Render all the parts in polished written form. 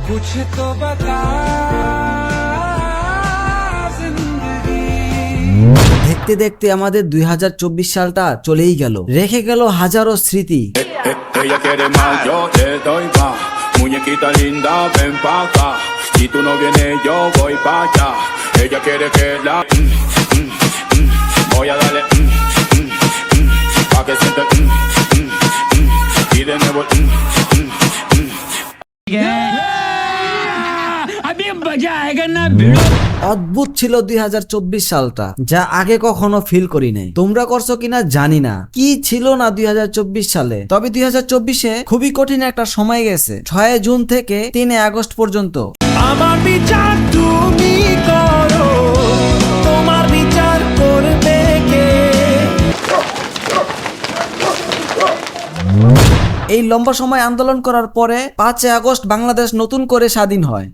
कुछ तो बता जिंदगी। দেখতে দেখতে আমাদের 2024 সালটা চলেই গেল, রেখে গেল হাজারো স্মৃতি। Ella quiere más, yo le doy más. Muñequita linda, ven pa' acá. Si tú no vienes, yo voy pa' allá. Ella quiere que la voy a darle pa' que siente y de nuevo अभी मजा आएगा ना भिड़ो। অদ্ভুত ছিল 2024 সালটা, যা আগে কখনো ফিল করি নাই। তোমরা করছো কিনা জানি না, কি ছিল না 2024 সালে। তবে 2024-এ খুবই কঠিন একটা সময় গেছে, 6 জুন থেকে 3 আগস্ট পর্যন্ত। আমার বিচার তুমি করো, তোমার বিচার করবে কে? এই লম্বা সময় আন্দোলন করার পরে 5 আগস্ট বাংলাদেশ নতুন করে স্বাধীন হয়।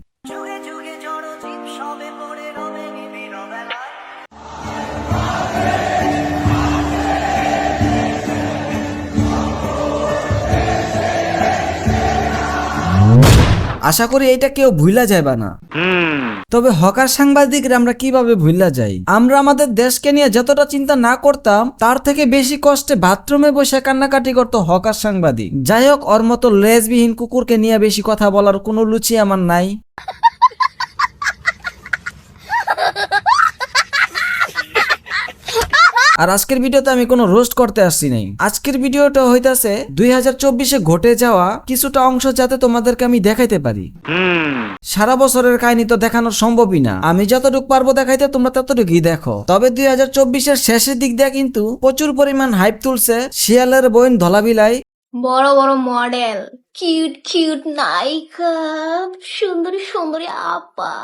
আশা করি এটা কেউ ভুলা যাবে না। তবে হকার সাংবাদিকরা আমরা কিভাবে ভুলা যাই? আমরা আমাদের দেশকে নিয়ে যতটা চিন্তা না করতাম, তার থেকে বেশি কষ্টে বাথরুমে বসে কান্নাকাটি করতো হকার সাংবাদিক। যাই হোক, ওর মতো লেজবিহীন কুকুরকে নিয়ে বেশি কথা বলার কোনো রুচি আমার নাই। আর আজকের ভিডিওতে আমি কোনো রোস্ট করতে আসছি নাই। আজকের ভিডিওটা হইতাছে 2024-এ ঘটে যাওয়া কিছুটা অংশ, যাতে তোমাদেরকে আমি দেখাইতে পারি। সারা বছরের কাহিনী তো দেখানো সম্ভবই না, আমি যতটুকু পারবো দেখাইতে তোমরা ততটুকুই দেখো। তবে 2024-এর শেষের দিক দিয়ে কিন্তু প্রচুর পরিমাণ হাইপ তুলছে শিয়ালের বোন ধলাবিলাই। বড় বড় মডেল, কিউট কিউট নায়িকা, সুন্দরী সুন্দরী আপা।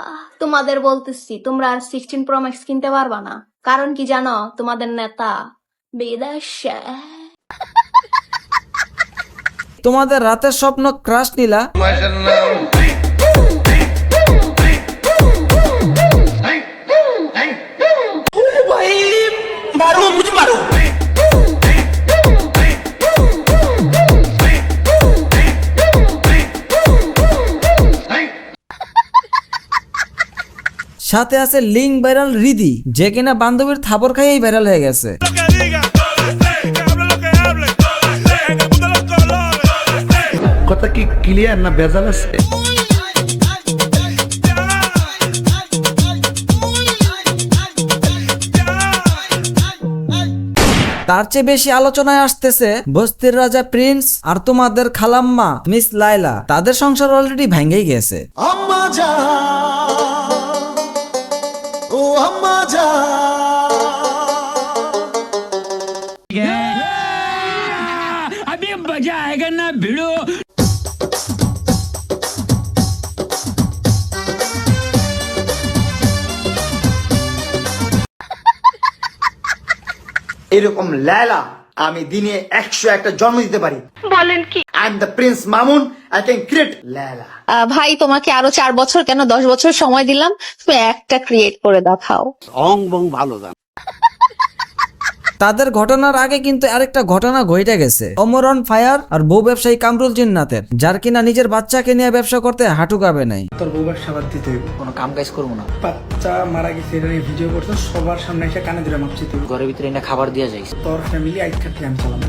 তোমাদের বলতেছি, তোমরা আর 16 Pro Max কিনতে পারবা না। কারণ কি জানো? তোমাদের নেতা বিদেশে। তোমাদের রাতের স্বপ্ন ক্রাশ নীলা। সাথে আছে লিঙ্ক ভাইরাল রিদি, যে কিনা বান্ধবীর থাপড় খাইয়েই ভাইরাল হয়ে গেছে। কথা কি ক্লিয়ার না ভেজাল আছে? তার চেয়ে বেশি আলোচনায় আসতেছে বস্তির রাজা প্রিন্স আর তোমাদের খালাম্মা মিস লাইলা। তাদের সংসার অলরেডি ভেঙেই গেছে। আম্মা যা, ও আম্মা যা। अभी मजा आएगा ना भिड़ो। এরকম লায়লা আমি দিনে 101টা জন্ম দিতে পারি। বলেন কি? I am the Prince Mamun, I can create Laila. ভাই, তোমাকে আরো 4 বছর কেন 10 বছর সময় দিলাম, তুমি একটা ক্রিয়েট করে দেখাও। অং বং ভালো জান। তাদের ঘটনার আগে কিন্তু আরেকটা ঘটনা ঘটে গেছে অমরন ফায়ার আর বউ ব্যবসায়ী কামরুল জিন্নাতের, যার কিনা নিজের বাচ্চাকে নিয়ে ব্যবসা করতে হাঁটু কাঁপে নাই। তোর বউ ব্যবসা বাদ দিতে হইব, কোনো কাম কাজ করবো না। বাচ্চা মারা গেছে এটা নিয়ে ভিডিও করছো, সবার সামনে এসে কানে ধরে মাপছি তুই। ঘরের ভিতরে এনে খাবার দিয়া যাইছে। তোর ফ্যামিলি আইট খাটলে আমি চালাবো।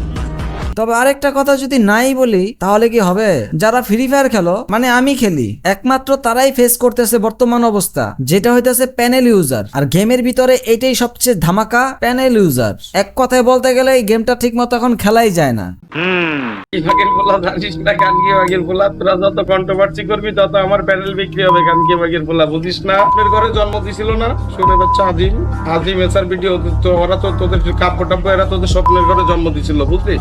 তবে আরেকটা কথা যদি নাই বলি তাহলে কি হবে? যারা ফ্রি ফায়ার খেলো, মানে আমি খেলি, একমাত্র তারাই ফেস করতেছে বর্তমান অবস্থা, যেটা হইতেছে প্যানেল ইউজার। আর গেমের ভিতরে এটাই সবচেয়ে ধামাকা, প্যানেল ইউজার। এক কথায় বলতে গেলে এই গেমটা ঠিক মতো এখন খেলাই যায় না। জানিস না কানকি বাগের পোলা, তোরা যত কন্ট্রোভার্সি করবি তত আমার প্যানেল বিক্রি হবে। কানকি বাগের পোলা বুঝিস না? আপনার ঘরে জন্ম দিছিল না শুনে বাচ্চা আজিম এসার ভিডিও, তো ওরা তো তোদের কাব্য টাব্য, এরা তোদের স্বপ্নের ঘরে জন্ম দিছিল, বুঝলি?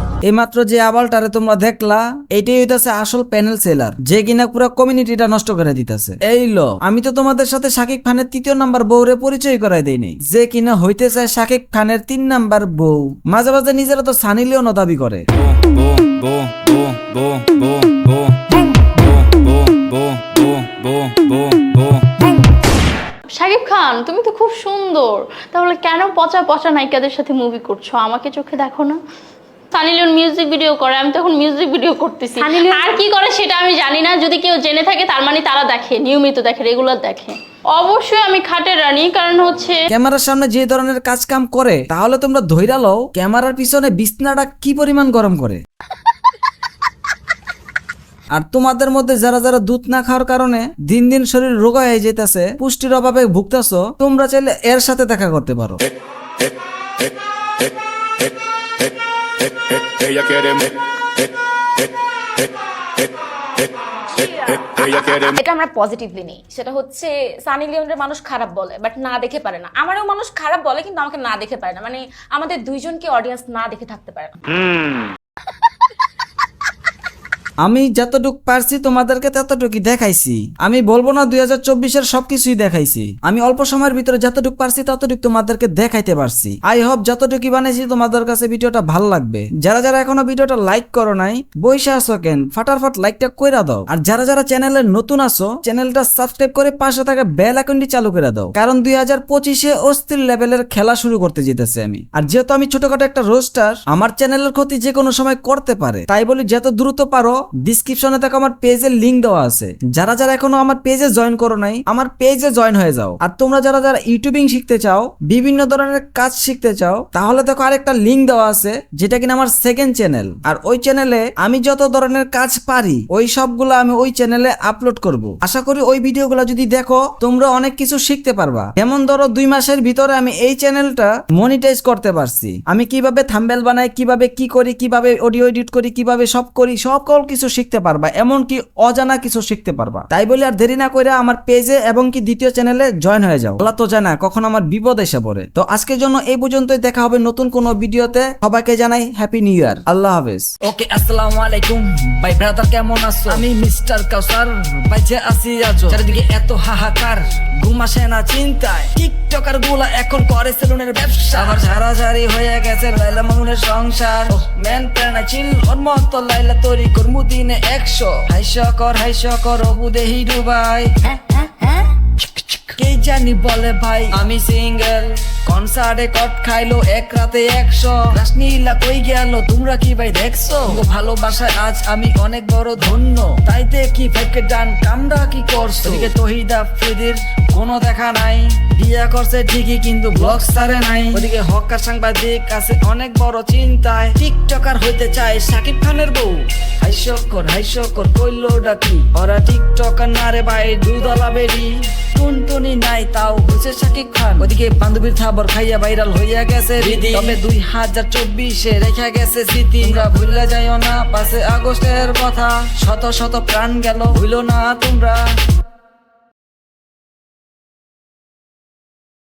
মাত্র যে আবালটারে তোমরা দেখলা, এটাই হইতাছে আসল প্যানেল সেলার, যে কিনা পুরো কমিউনিটিটা নষ্ট করে দিতেছে। এই লো, আমি তো তোমাদের সাথে শাকিব খানের 3য় নাম্বার বউরে পরিচয় করাই দেইনি, যে কিনা হইতে চায় শাকিব খানের 3 নাম্বার বউ। মাঝে মাঝে নিজেরা তো সানি লিওনও দাবি করে। শাকিব খান, তুমি তো খুব সুন্দর, তাহলে কেন পচা পচা নায়িকাদের সাথে মুভি করছো? আমাকে চোখে দেখো না। সানি লিওন মিউজিক ভিডিও করে, আমি তখন মিউজিক ভিডিও করতেছি। আর কি করে সেটা আমি জানি না, যদি কেউ জেনে থাকে তার মানে তারা দেখে, নিয়মিত দেখে, রেগুলার দেখে। অবশ্যই আমি খাটের রানী, কারণ হচ্ছে ক্যামেরার সামনে যে ধরনের কাজ কাম করে, তাহলে তোমরা ধইরা লও ক্যামেরার পিছনে বিছনাটা কি পরিমাণ গরম করে। আর তোমাদের মধ্যে যারা যারা দুধ না খাওয়ার কারণে দিন দিন শরীর রোগা হয়ে যেতেছে, পুষ্টির অভাবে ভুগতেছো, তোমরা চাইলে এর সাথে দেখা করতে পারো। Ella quiere ella quiere এটা আমরা পজিটিভলি নেই, সেটা হচ্ছে সানি লিওনের মানুষ খারাপ বলে বাট না দেখে পারে না, আমারও মানুষ খারাপ বলে কিন্তু আমাকে না দেখে পারে না, মানে আমাদের দুইজনকে অডিয়েন্স না দেখে থাকতে পারে না। আমি যতটুক পারছি তোমাদেরকে ততটুকুই দেখাইছি। আমি বলবো না 2024-এর সবকিছুই দেখাইছি, আমি অল্প সময়ের ভিতরে যতটুক পারছি ততটুক তোমাদেরকে দেখাইতে পারছি। আই হোপ যতটুকু বানাইছি তোমাদের কাছে ভিডিওটা ভালো লাগবে। যারা যারা এখনো ভিডিওটা লাইক করো নাই, বইসা আছো কেন, ফাটাফাট লাইকটা কইরা দাও। আর যারা যারা চ্যানেলে নতুন আছো, চ্যানেলটা সাবস্ক্রাইব করে পাশে থাকা বেল আইকনটি চালু করে দাও, কারণ 2025-এ অস্থির লেভেলের খেলা শুরু করতে যেতেছে আমি। আর যেহেতু আমি ছোটখাটো একটা রোস্টার, আমার চ্যানেলের ক্ষতি যে কোনো সময় করতে পারে, তাই বলি যত দ্রুত পারো ডিসক্রিপশনে দেখো আমার পেজের লিংক দেওয়া আছে। যারা যারা এখনো আমার পেজে জয়েন করো নাই, আমার পেজে জয়েন হয়ে যাও। আর তোমরা যারা যারা ইউটিউবিং শিখতে চাও, বিভিন্ন ধরনের কাজ শিখতে চাও, তাহলে দেখো আরেকটা লিংক দেওয়া আছে, যেটা কিনা আমার সেকেন্ড চ্যানেল। আর ওই চ্যানেলে আমি যত ধরনের কাজ পারি ওই সবগুলো আমি ওই চ্যানেলে আপলোড করব। আশা করি ওই ভিডিওগুলো যদি দেখো তোমরা অনেক কিছু শিখতে পারবা। যেমন ধরো 2 মাসের ভিতরে আমি এই চ্যানেলটা মনিটাইজ করতে পারছি। আমি কিভাবে থাম্বনেল বানাই, কিভাবে কি করি, কিভাবে অডিও এডিট করি, কিভাবে সব করি, সকল কিছু শিখতে পারবা, এমনকি অজানা কিছু শিখতে পারবা। তাই বলে আর দেরি না করে আমার পেজে এবং কি দ্বিতীয় চ্যানেলে জয়েন হয়ে যাও। আল্লাহ তো জানা কখন আমার বিপদ এসে পড়ে। তো আজকের জন্য এই পর্যন্তই, দেখা হবে নতুন কোনো ভিডিওতে। সবাইকে জানাই হ্যাপি নিউ ইয়ার, আল্লাহ হাফেজ। ওকে, আসসালামু আলাইকুম ভাই ব্রাদার, কেমন আছো? আমি মিস্টার কাউসার, বাইচে আছি আছো। চারিদিকে এত হাহাকার, ঘুম আসে না চিন্তায়, টিকটকার গুলা এখন করে সেলুনের ব্যবসা। আবার ঝাড়াঝাড়ি হয়ে গেছে লাইলা মামুনের সংসার। মেন প্রাণা চিল ওর মতো লাইলা তৈরি করমু দিনে 100। হাইশকর অবুদেহি ডুবাই, কে জানি বলে ভাই আমি সিঙ্গেল। কনসার্টে কট খাইলো এক রাতে 100। রাসনীলা কই গেল, তোমরা কি ভাই দেখছো? ভালোবাসায় আজ আমি অনেক বড় ধন্য, তাই দেখি ফেকে ডান কামরা কি করছো। ওদিকে তহিদা ফ্রিদির কোনো দেখা নাই, বিয়া করছে ঠিকই কিন্তু ব্লগ সারে নাই। ওদিকে হকার সাংবাদিক আছে অনেক বড় চিন্তায়, টিকটকার হইতে চায় সাকিব খানের বউ। হাইশকর কইলো ডাকি, ওরা টিকটকার না রে ভাই, দুধলা বেরি। টুনটুনি নাই তাও হচ্ছে সাকিব খান। ওদিকে বান্ধবীর খাবার খাইয়া ভাইরাল হইয়া গেছে রীতি, তবে 2024-এ রেখা গেছে স্মৃতি। তোমরা ভুলে যাইও না 5 আগস্টের কথা, শত শত প্রাণ গেল, ভুলো না তোমরা।